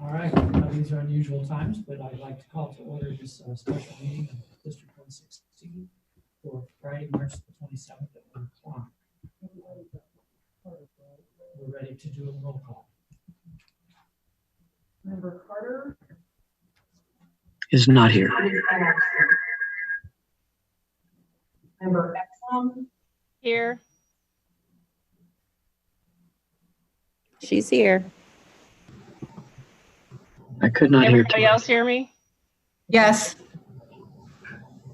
All right, these are unusual times, but I'd like to call to order this special meeting of District 116 for Friday, March the 27th at 1 o'clock. We're ready to do a roll call. Member Carter is not here. Member Exum Here. She's here. I could not hear. Everybody else hear me? Yes.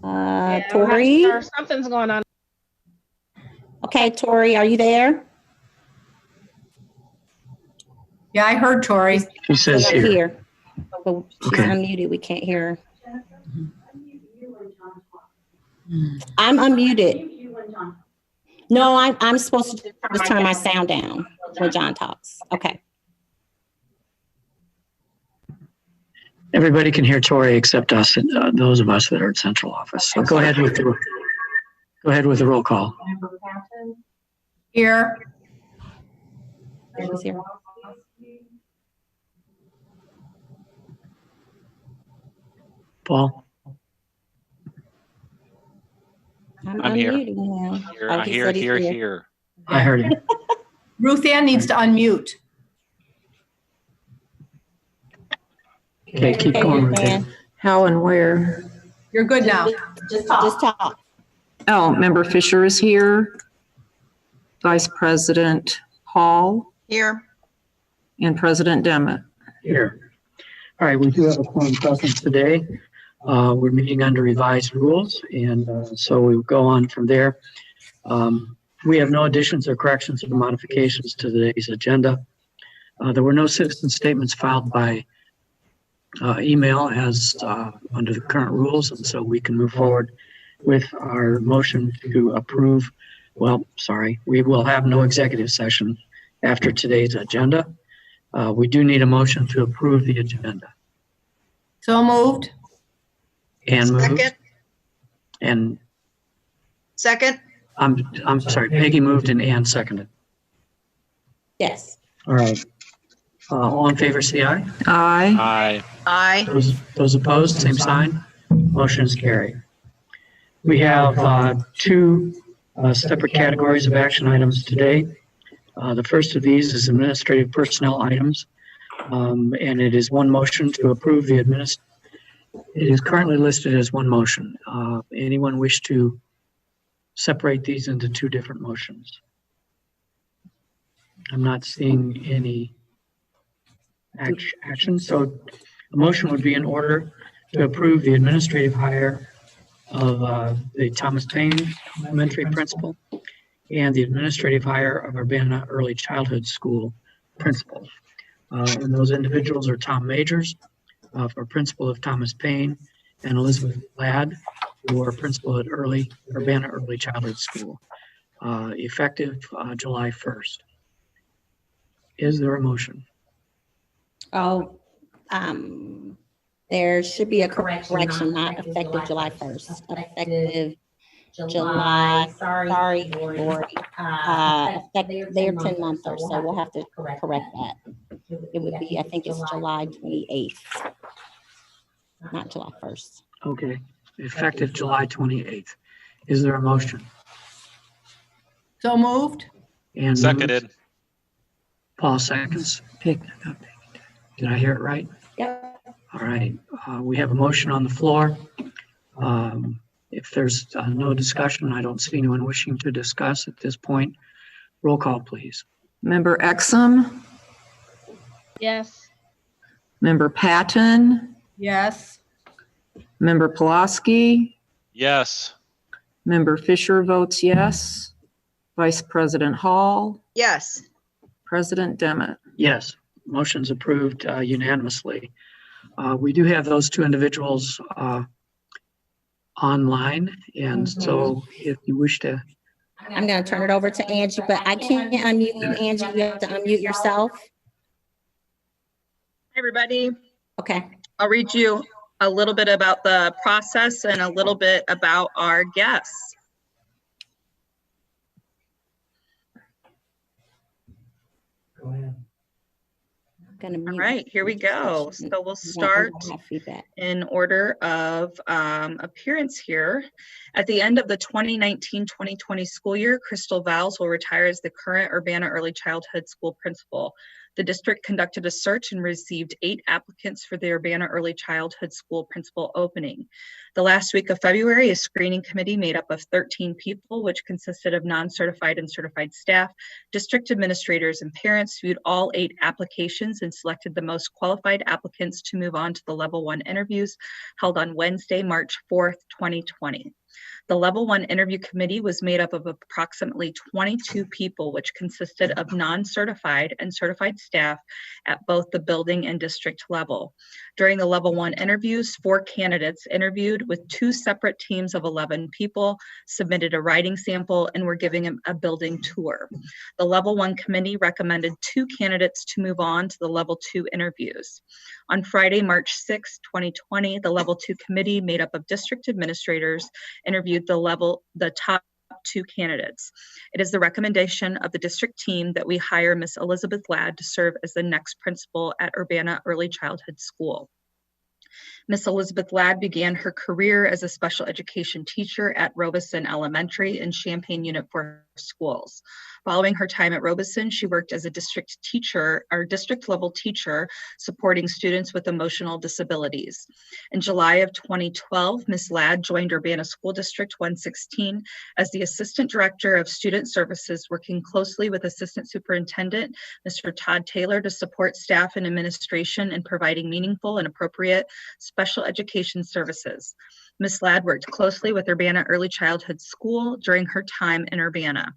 Tori. Sure, something's going on. Okay, Tori, are you there? Yeah, I heard Tori. She says She's here. But she's Okay. unmuted. We can't hear her. I'm unmuted. No, I'm supposed to just turn my sound down when John talks. Okay. Everybody can hear Tori except us, those of us that are at central office. So go ahead with the roll call. Member Patton. Here. She's here. Paul? I'm here. unmuting now. Here, Oh, he here, said he's here, here. I heard him. Ruth Ann needs to unmute. Okay, keep going with it. How and where? You're good now. Just talk. Oh, Member Fisher is here. Vice President Hall Here. and President Demmett. Here. All right, we do have a quorum present today. We're meeting under revised rules, and so we go on from there. We have no additions or corrections or modifications to today's agenda. There were no citizen statements filed by email as under the current rules, and so we can move forward with our motion to approve. Well, sorry, we will have no executive session after today's agenda. We do need a motion to approve the agenda. So moved. And moved. Second. And Second. I'm sorry, Peggy moved and Ann seconded. Yes. All right. All in favor, say aye. Aye. Aye. Aye. Those opposed, same sign. Motion is carried. We have two separate categories of action items today. The first of these is administrative personnel items, and it is one motion to approve the It is currently listed as one motion. Anyone wish to separate these into two different motions? I'm not seeing any action. So a motion would be in order to approve the administrative hire of the Thomas Paine Elementary Principal and the administrative hire of Urbana Early Childhood School Principal. And those individuals are Tom Majors for Principal of Thomas Paine and Elizabeth Ladd for Principal at Urbana Early Childhood School, effective July 1st. Is there a motion? Oh, there should be a correction, not effective July 1st, effective July, sorry, Lori. They're 10 months or so. We'll have to correct that. It would be, I think it's July 28th, not July 1st. Okay, effective July 28th. Is there a motion? So moved. And Seconded. Paul seconds. Did I hear it right? Yep. All right, we have a motion on the floor. If there's no discussion, I don't see anyone wishing to discuss at this point. Roll call, please. Member Exum, Yes. Member Patton, Yes. Member Pulaski, Yes. Member Fisher votes yes. Vice President Hall, Yes. President Demmett. Yes, motion's approved unanimously. We do have those two individuals online, and so if you wish to. I'm going to turn it over to Angie, but I can't unmute you, Angie. You have to unmute yourself. Hey, everybody. Okay. I'll read you a little bit about the process and a little bit about our guests. Go ahead. gonna All mute. right, here we go. discussion. So we'll We start don't have feedback. in order of appearance here. At the end of the 2019-2020 school year, Crystal Vowles will retire as the current Urbana Early Childhood School principal. The district conducted a search and received 8 applicants for the Urbana Early Childhood School principal opening. The last week of February, a screening committee made up of 13 people, which consisted of non-certified and certified staff, district administrators, and parents, viewed all 8 applications and selected the most qualified applicants to move on to the level 1 interviews held on Wednesday, March 4th, 2020. The level 1 interview committee was made up of approximately 22 people, which consisted of non-certified and certified staff at both the building and district level. During the level 1 interviews, 4 candidates interviewed with 2 separate teams of 11 people, submitted a writing sample, and were given a building tour. The level 1 committee recommended 2 candidates to move on to the level 2 interviews. On Friday, March 6, 2020, the level 2 committee made up of district administrators interviewed the top 2 candidates. It is the recommendation of the district team that we hire Ms. Elizabeth Ladd to serve as the next principal at Urbana Early Childhood School. Ms. Elizabeth Ladd began her career as a special education teacher at Robeson Elementary in Champaign Unit 4 schools. Following her time at Robeson, she worked as a district teacher or district level teacher supporting students with emotional disabilities. In July of 2012, Ms. Ladd joined Urbana School District 116 as the Assistant Director of Student Services, working closely with Assistant Superintendent Mr. Todd Taylor to support staff and administration in providing meaningful and appropriate special education services. Ms. Ladd worked closely with Urbana Early Childhood School during her time in Urbana.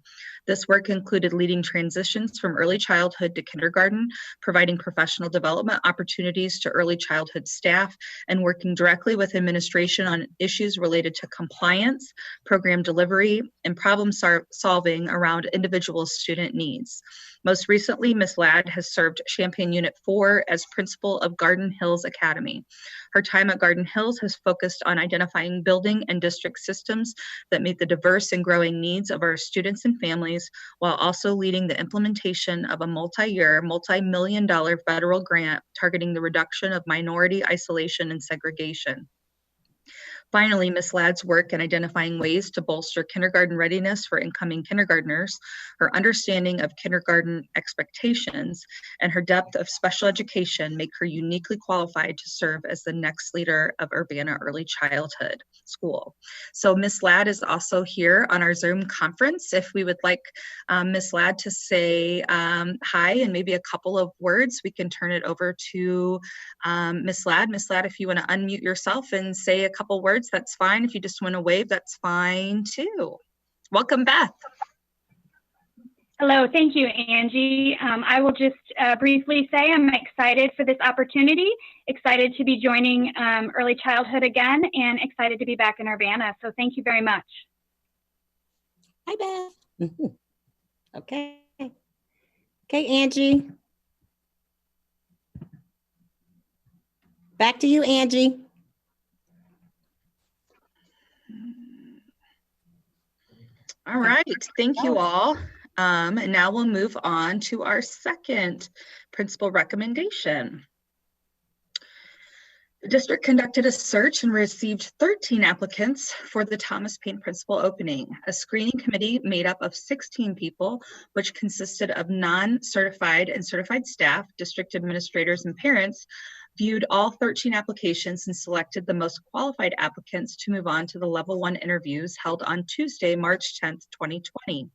This work included leading transitions from early childhood to kindergarten, providing professional development opportunities to early childhood staff, and working directly with administration on issues related to compliance, program delivery, and problem solving around individual student needs. Most recently, Ms. Ladd has served Champaign Unit 4 as principal of Garden Hills Academy. Her time at Garden Hills has focused on identifying building and district systems that meet the diverse and growing needs of our students and families, while also leading the implementation of a multi-year, multi-million-dollar federal grant targeting the reduction of minority isolation and segregation. Finally, Ms. Ladd's work in identifying ways to bolster kindergarten readiness for incoming kindergartners, her understanding of kindergarten expectations, and her depth of special education make her uniquely qualified to serve as the next leader of Urbana Early Childhood School. So Ms. Ladd is also here on our Zoom conference. If we would like Ms. Ladd to say hi and maybe a couple of words, we can turn it over to Ms. Ladd. Ms. Ladd, if you want to unmute yourself and say a couple words, that's fine. If you just want to wave, that's fine too. Welcome, Beth. Hello, thank you, Angie. I will just briefly say I'm excited for this opportunity, excited to be joining early childhood again, and excited to be back in Urbana. So thank you very much. Hi, Beth. Okay. Okay, Angie. Back to you, Angie. All right, thank you all. And now we'll move on to our second principal recommendation. The district conducted a search and received 13 applicants for the Thomas Paine principal opening. A screening committee made up of 16 people, which consisted of non-certified and certified staff, district administrators, and parents, viewed all 13 applications and selected the most qualified applicants to move on to the level 1 interviews held on Tuesday, March 10th, 2020.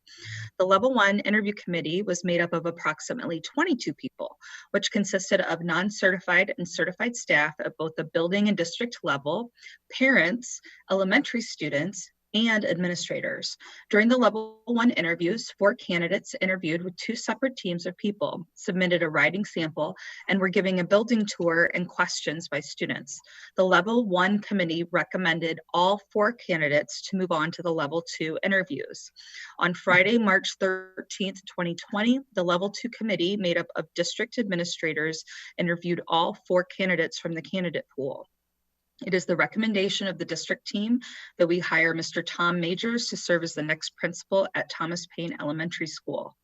The level 1 interview committee was made up of approximately 22 people, which consisted of non-certified and certified staff at both the building and district level, parents, elementary students, and administrators. During the level 1 interviews, 4 candidates interviewed with 2 separate teams of people, submitted a writing sample, and were giving a building tour and questions by students. The level 1 committee recommended all 4 candidates to move on to the level 2 interviews. On Friday, March 13th, 2020, the level 2 committee made up of district administrators interviewed all 4 candidates from the candidate pool. It is the recommendation of the district team that we hire Mr. Tom Majors to serve as the next principal at Thomas Paine Elementary School.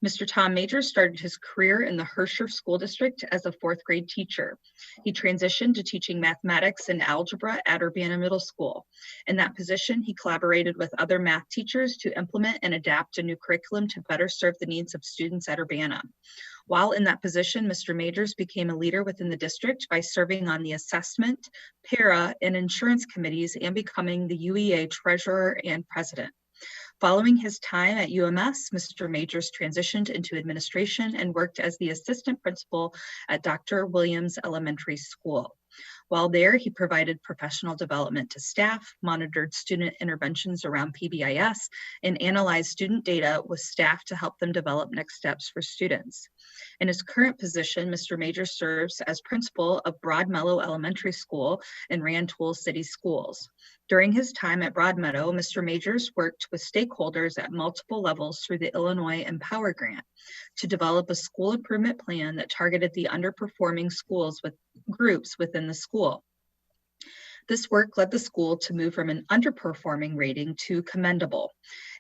Mr. Tom Majors started his career in the Herscher School District as a 4th grade teacher. He transitioned to teaching mathematics and algebra at Urbana Middle School. In that position, he collaborated with other math teachers to implement and adapt a new curriculum to better serve the needs of students at Urbana. While in that position, Mr. Majors became a leader within the district by serving on the assessment, para, and insurance committees and becoming the UEA treasurer and president. Following his time at UMS, Mr. Majors transitioned into administration and worked as the assistant principal at Dr. Williams Elementary School. While there, he provided professional development to staff, monitored student interventions around PBIS, and analyzed student data with staff to help them develop next steps for students. In his current position, Mr. Majors serves as principal of Broadmeadow Elementary School and Rantoul City Schools. During his time at Broadmeadow, Mr. Majors worked with stakeholders at multiple levels through the Illinois Empower Grant to develop a school improvement plan that targeted the underperforming schools with groups within the school. This work led the school to move from an underperforming rating to commendable.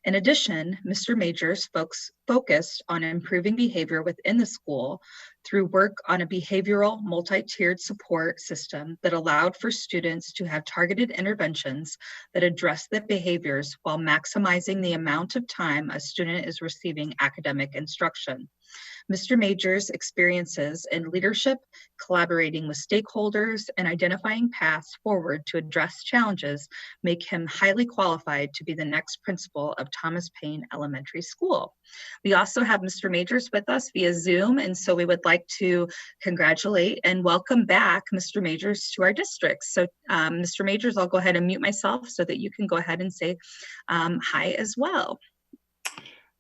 In addition, Mr. Majors focused on improving behavior within the school through work on a behavioral multi-tiered support system that allowed for students to have targeted interventions that address the behaviors while maximizing the amount of time a student is receiving academic instruction. Mr. Majors' experiences in leadership, collaborating with stakeholders, and identifying paths forward to address challenges make him highly qualified to be the next principal of Thomas Paine Elementary School. We also have Mr. Majors with us via Zoom, and so we would like to congratulate and welcome back Mr. Majors to our district. So Mr. Majors, I'll go ahead and mute myself so that you can go ahead and say hi as well.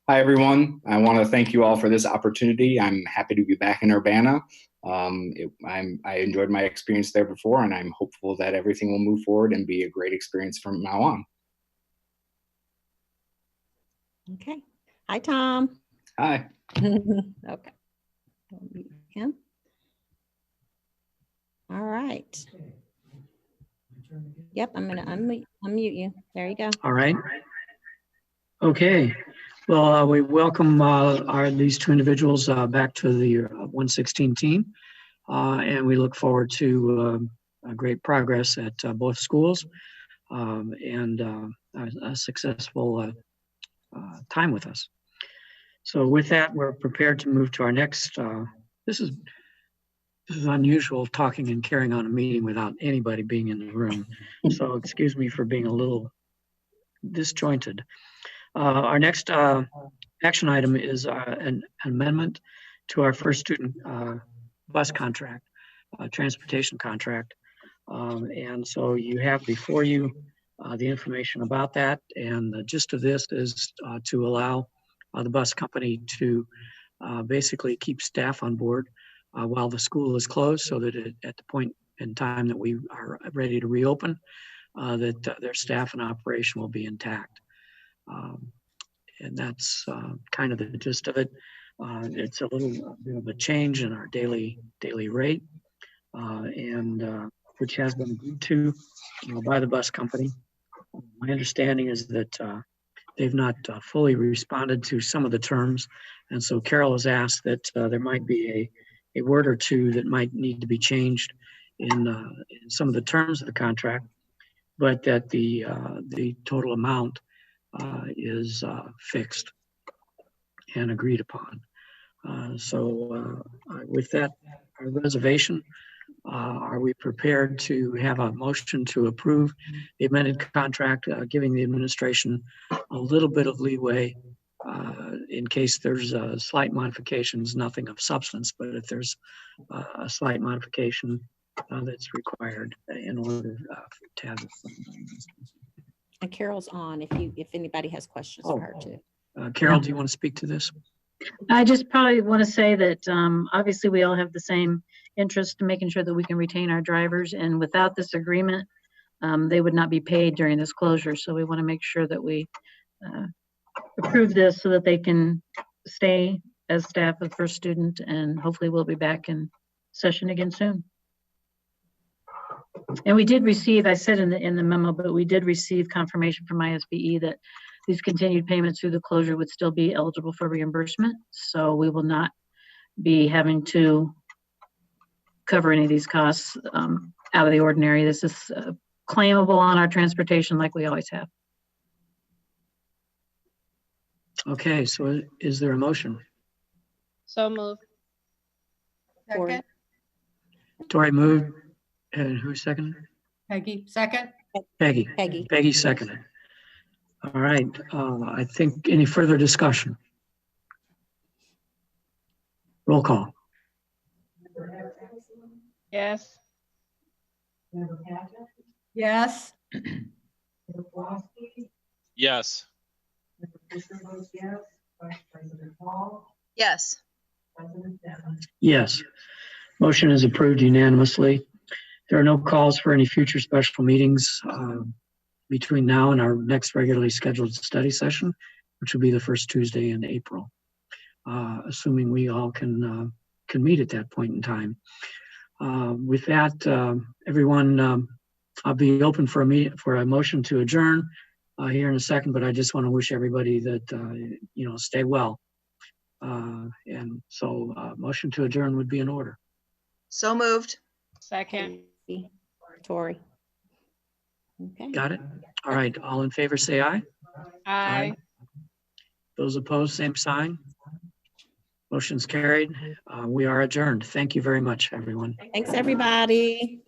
Hi, everyone. I want to thank you all for this opportunity. I'm happy to be back in Urbana. I enjoyed my experience there before, and I'm hopeful that everything will move forward and be a great experience from now on. Okay. Hi, Tom. Hi. Okay. I'll mute him. All right. Yep, I'm going to unmute you. There you go. All right. Okay. Well, we welcome these two individuals back to the 116 team, and we look forward to great progress at both schools and a successful time with us. So with that, we're prepared to move to our next. This is unusual, talking and carrying on a meeting without anybody being in the room. So excuse me for being a little disjointed. Our next action item is an amendment to our first student bus contract, transportation contract. And so you have before you the information about that. And the gist of this is to allow the bus company to basically keep staff on board while the school is closed, so that at the point in time that we are ready to reopen, that their staff and operation will be intact. And that's kind of the gist of it. It's a little bit of a change in our daily rate, and which has been agreed to by the bus company. My understanding is that they've not fully responded to some of the terms, and so Carol has asked that there might be a word or two that might need to be changed in some of the terms of the contract, but that the total amount is fixed and agreed upon. So with that reservation, are we prepared to have a motion to approve the amended contract, giving the administration a little bit of leeway in case there's slight modifications, nothing of substance, but if there's a slight modification that's required in order to have it. And Carol's on if anybody has questions for her too. Carol, do you want to speak to this? I just probably want to say that obviously we all have the same interest in making sure that we can retain our drivers, and without this agreement, they would not be paid during this closure. So we want to make sure that we approve this so that they can stay as staff of First Student, and hopefully we'll be back in session again soon. And we did receive, I said in the memo, but we did receive confirmation from ISBE that these continued payments through the closure would still be eligible for reimbursement. So we will not be having to cover any of these costs out of the ordinary. This is claimable on our transportation like we always have. Okay, so is there a motion? So moved. Second. Tori moved, and who seconded? Peggy, second. Peggy. Peggy. Peggy seconded. All right, I think any further discussion? Roll call. Yes. Yes. Yes. Yes. Yes. Motion is approved unanimously. There are no calls for any future special meetings between now and our next regularly scheduled study session, which will be the first Tuesday in April, assuming we all can meet at that point in time. With that, everyone, I'll be open for a motion to adjourn here in a second, but I just want to wish everybody that, stay well. And so motion to adjourn would be in order. So moved. Second. Tori. Okay. Got it? All right. All in favor, say aye. Aye. Those opposed, same sign. Motion's carried. We are adjourned. Thank you very much, everyone. Thanks, everybody.